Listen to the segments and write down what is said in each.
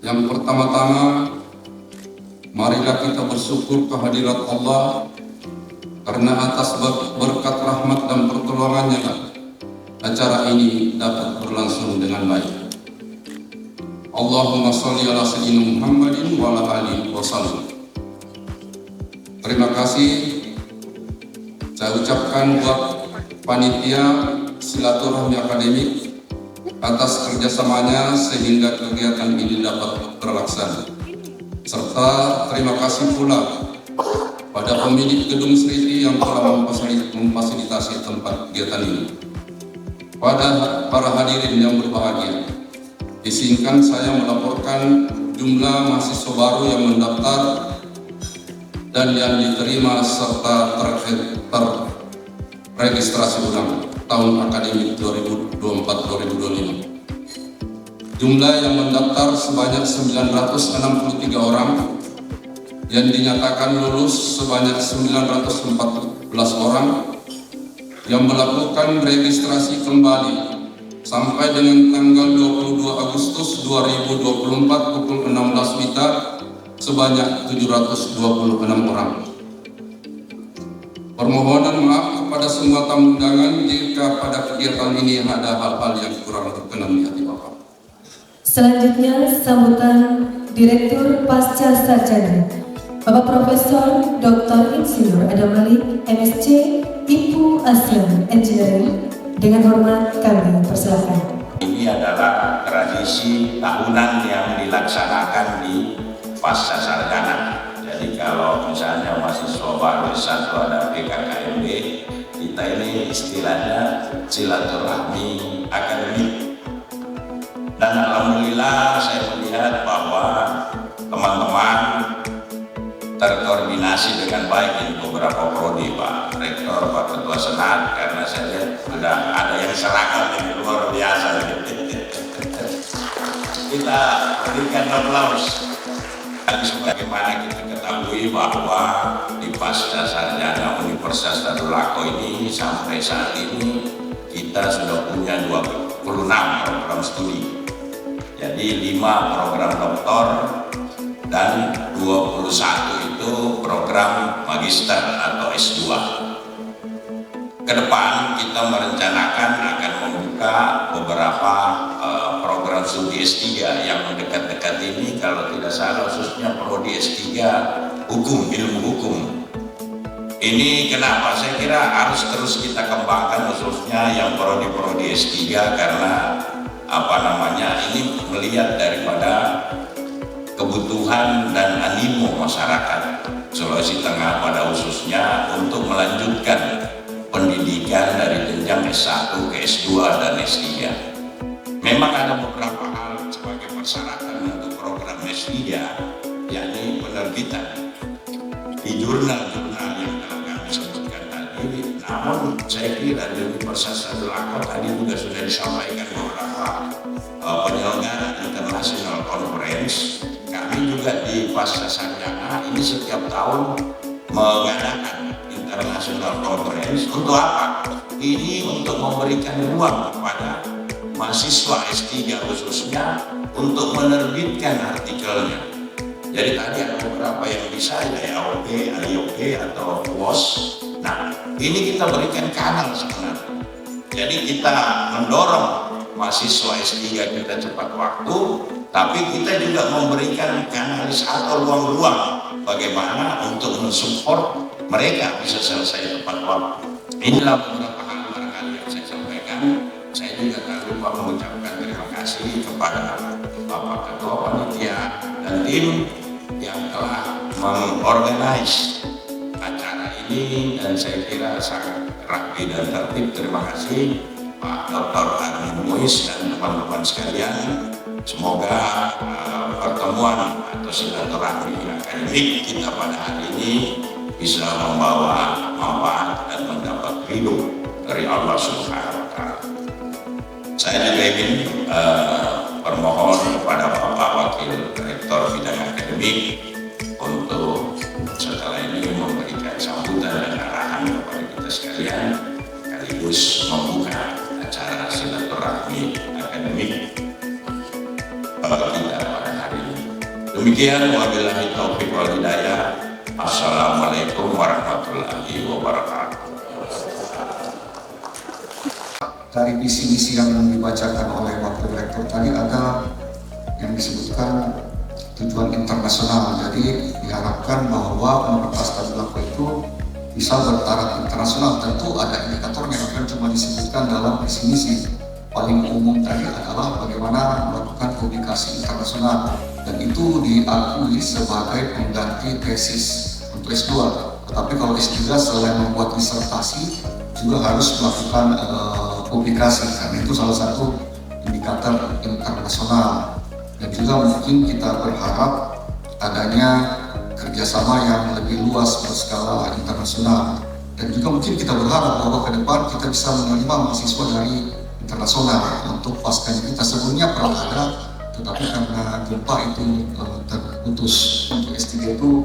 Yang pertama-tama, marilah kita bersyukur kehadirat Allah karena atas berkat rahmat dan pertolongannya acara ini dapat berlangsung dengan baik. Allahumma sholli ala sayyidina Muhammadin wa ala alihi wasallam. Terima kasih saya ucapkan buat panitia silaturahmi akademik atas kerjasamanya sehingga kegiatan ini dapat terlaksana. Serta terima kasih pula pada pemilik gedung Sriti yang telah memfasilitasi tempat kegiatan ini. Pada para hadirin yang berbahagia, izinkan saya melaporkan jumlah mahasiswa baru yang mendaftar dan yang diterima serta terregistrasi ulang tahun akademik 2024-2025. Jumlah yang mendaftar sebanyak 963 orang, yang dinyatakan lulus sebanyak 914 orang, yang melakukan registrasi kembali sampai dengan tanggal 22 Agustus 2024 pukul 16 WITA sebanyak 726 orang. Permohonan maaf kepada semua tamu undangan jika pada kegiatan ini ada hal-hal yang kurang berkenan di hati Bapak. Selanjutnya sambutan Direktur Pasca Sarjana Bapak Profesor Dr. Insinyur Adam Malik, MSc, IPU ASEAN Engineering. Dengan hormat kami persilakan. Ini adalah tradisi tahunan yang dilaksanakan di Pasca Sarjana. Jadi kalau misalnya mahasiswa baru S1 ada PKKMB, kita ini istilahnya silaturahmi akademik. Dan alhamdulillah saya melihat bahwa teman-teman terkoordinasi dengan baik di beberapa prodi, Pak Rektor, Pak Ketua Senat, karena saya lihat sudah ada yang seragam yang luar biasa. Kita berikan aplaus. Sebagaimana kita ketahui bahwa di Pasca Sarjana Universitas Tadulako ini sampai saat ini kita sudah punya 26 program studi. Jadi 5 program doktor dan 21 itu program magister atau S2. Kedepan kita merencanakan akan membuka beberapa program studi S3 yang dekat-dekat ini, kalau tidak salah khususnya prodi S3 hukum, ilmu hukum. Ini kenapa saya kira harus terus kita kembangkan, khususnya yang prodi-prodi S3, karena ini melihat daripada kebutuhan dan animo masyarakat Sulawesi Tengah pada khususnya untuk melanjutkan pendidikan dari jenjang S1 ke S2 dan S3. Memang ada beberapa hal sebagai persyaratan untuk program S3, yakni penerbitan di jurnal-jurnal yang telah kami sebutkan tadi. Namun saya kira di Universitas Tadulako tadi juga sudah disampaikan beberapa penyelenggara international conference. Kami juga di Pasca Sarjana ini setiap tahun mengadakan international conference. Untuk apa? Ini untuk memberikan ruang kepada mahasiswa S3 khususnya untuk menerbitkan artikelnya. Jadi tadi ada beberapa yang bisa ya AOP, IOP atau WOS. Nah, ini kita berikan kanal sebenarnya. Jadi kita mendorong mahasiswa S3 kita cepat waktu, tapi kita juga memberikan kanalis atau ruang-ruang bagaimana untuk mensupport mereka bisa selesai tepat waktu. Inilah beberapa hal barangkali yang saya sampaikan. Saya juga tak lupa mengucapkan terima kasih kepada Bapak Ketua Panitia dan tim yang telah mengorganize acara ini, dan saya kira sangat rapi dan tertib. Terima kasih Pak Dr. Armin Muiz dan teman-teman sekalian. Semoga pertemuan atau silaturahmi akademik kita pada hari ini bisa membawa manfaat dan mendapat ridho dari Allah Subhanahu wa Ta'ala. Saya juga ingin bermohon kepada Bapak Wakil Rektor akademik untuk setelah ini memberikan sambutan dan arahan kepada kita sekalian, sekaligus membuka acara silaturahmi akademik kita pada hari ini. Demikian, wabillahi taufiq wal hidayah. Assalamualaikum warahmatullahi wabarakatuh. Dari visi-misi yang dibacakan oleh Wakil Rektor tadi ada yang disebutkan tujuan internasional. Jadi diharapkan bahwa Universitas Tadulako itu bisa bertaraf internasional. Tentu ada indikatornya, bukan cuma disebutkan dalam visi-misi. Paling umum tadi adalah bagaimana melakukan publikasi internasional, dan itu diakui sebagai pengganti tesis untuk S2. Tetapi kalau S3 selain membuat disertasi juga harus melakukan publikasi, karena itu salah satu indikator internasional. Dan juga mungkin kita berharap adanya kerjasama yang lebih luas berskala internasional. Dan juga mungkin kita berharap bahwa ke depan kita bisa menerima mahasiswa dari internasional. Untuk pascanya kita sebelumnya pernah ada, tetapi karena gempa itu terputus. Untuk S3 itu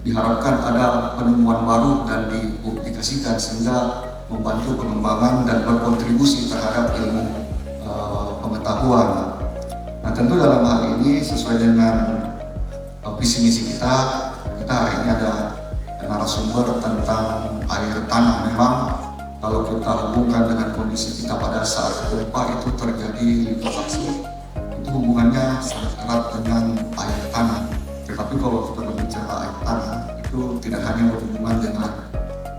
diharapkan ada penemuan baru dan dipublikasikan sehingga membantu pengembangan dan berkontribusi terhadap ilmu pengetahuan. Nah, tentu dalam hal ini sesuai dengan visi misi kita hari ini ada narasumber tentang air tanah. Memang kalau kita hubungkan dengan kondisi kita pada saat gempa itu terjadi likuifaksi, itu hubungannya sangat erat dengan air tanah. Tetapi kalau kita berbicara air tanah itu tidak hanya berhubungan dengan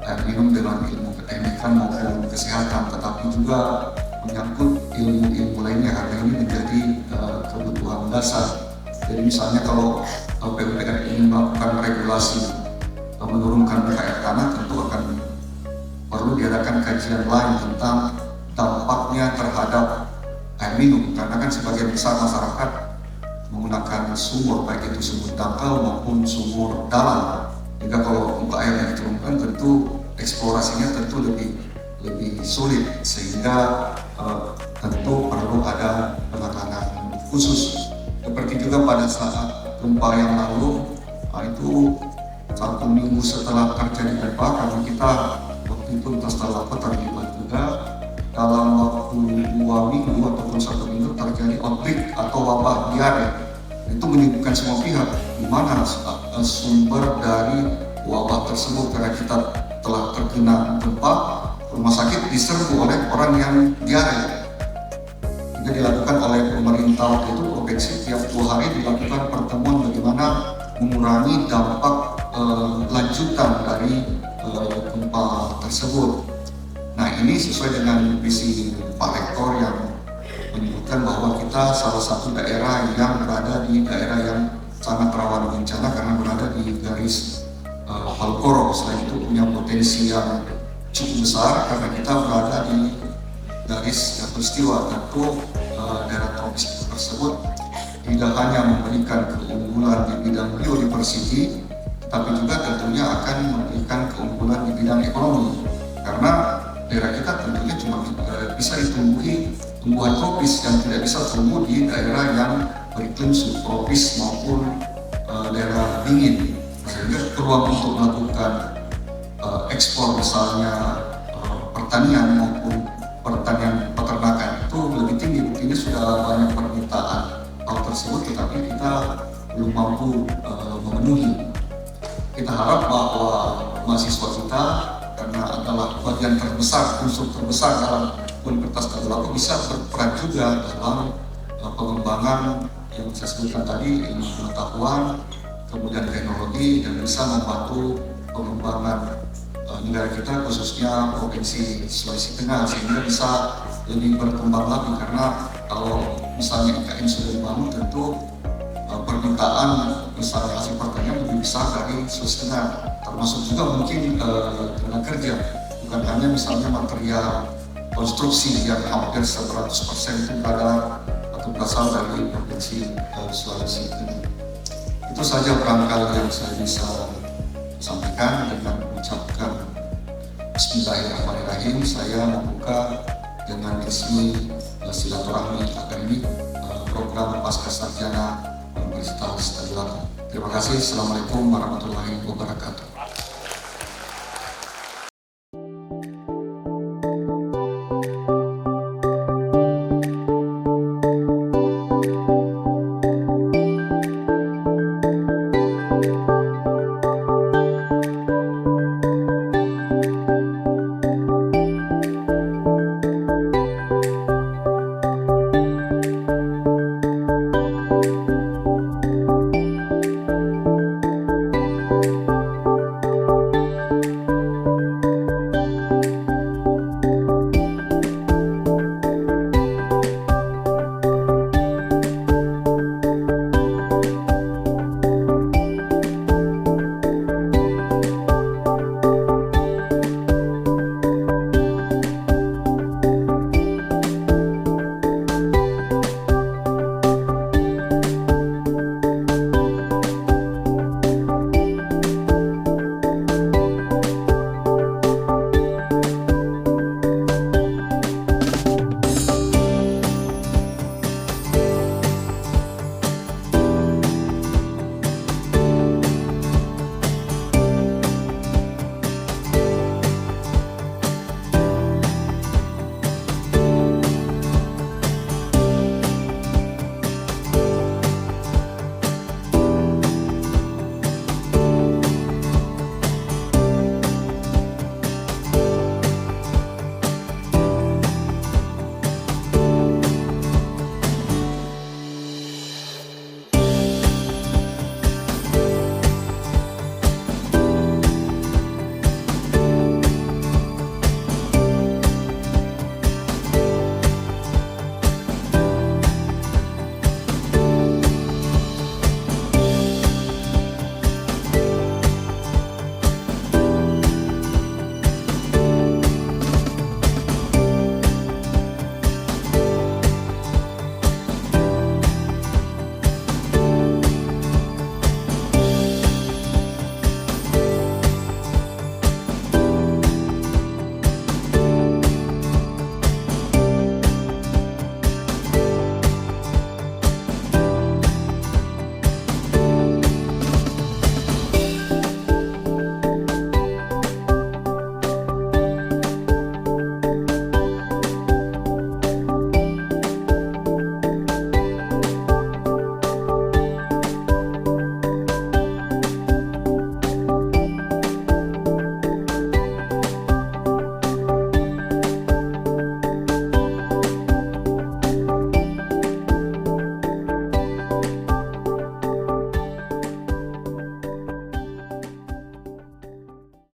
air minum, dengan ilmu keteknikan maupun kesehatan, tetapi juga menyangkut ilmu-ilmu lainnya, karena ini menjadi kebutuhan dasar. Jadi misalnya kalau PUPR ingin melakukan regulasi menurunkan muka air tanah, tentu akan perlu diadakan kajian lain tentang dampaknya terhadap air minum, karena kan sebagian besar masyarakat menggunakan sumur, baik itu sumur dangkal maupun sumur dalam. Jika kalau muka air yang diturunkan, tentu eksplorasinya tentu lebih sulit, sehingga tentu perlu ada penanganan khusus. Seperti juga pada saat gempa yang lalu, itu 1 minggu setelah terjadi gempa, karena kita waktu itu Universitas Tadulako terlibat juga, dalam waktu 2 minggu ataupun 1 minggu terjadi outbreak atau wabah diare. Itu menyebutkan semua pihak di mana sumber dari wabah tersebut, karena kita telah terkena gempa, rumah sakit diserbu oleh orang yang diare. Juga dilakukan oleh pemerintah waktu itu provinsi, tiap 2 hari dilakukan pertemuan bagaimana mengurangi dampak lanjutan dari gempa tersebut. Nah, ini sesuai dengan visi Pak Rektor yang menyebutkan bahwa kita salah satu daerah yang berada di daerah yang sangat rawan bencana karena berada di garis Palkoro. Selain itu punya potensi yang cukup besar karena kita berada di garis peristiwa. Tentu daerah tropis tersebut tidak hanya memberikan keunggulan di bidang biodiversity, tapi juga tentunya akan memberikan keunggulan di bidang ekonomi, karena daerah kita tentunya cuma bisa ditumbuhi tumbuhan tropis yang tidak bisa tumbuh di daerah yang beriklim subtropis maupun daerah dingin, sehingga peluang untuk melakukan ekspor misalnya pertanian maupun pertanian peternakan itu lebih tinggi. Buktinya sudah banyak permintaan hal tersebut, tetapi kita belum mampu memenuhi. Kita harap bahwa mahasiswa kita, karena adalah bagian terbesar, unsur terbesar dalam Universitas Tadulako, bisa berperan juga dalam pengembangan yang saya sebutkan tadi, ilmu pengetahuan, kemudian teknologi, dan bisa membantu pengembangan negara kita, khususnya Provinsi Sulawesi Tengah, sehingga bisa lebih berkembang lagi. Karena kalau misalnya IKN sudah dibangun, tentu permintaan misalnya hasil pertanian lebih besar dari Sulawesi Tengah, termasuk juga mungkin tenaga kerja, bukan hanya misalnya material konstruksi yang hampir 100% itu berada atau berasal dari Provinsi Sulawesi Tengah. Itu saja barangkali yang saya bisa sampaikan. Dengan mengucapkan Bismillahirrahmanirrahim, saya membuka dengan resmi silaturahmi akademik program Pasca Sarjana Universitas Tadulako. Terima kasih. Assalamualaikum warahmatullahi wabarakatuh.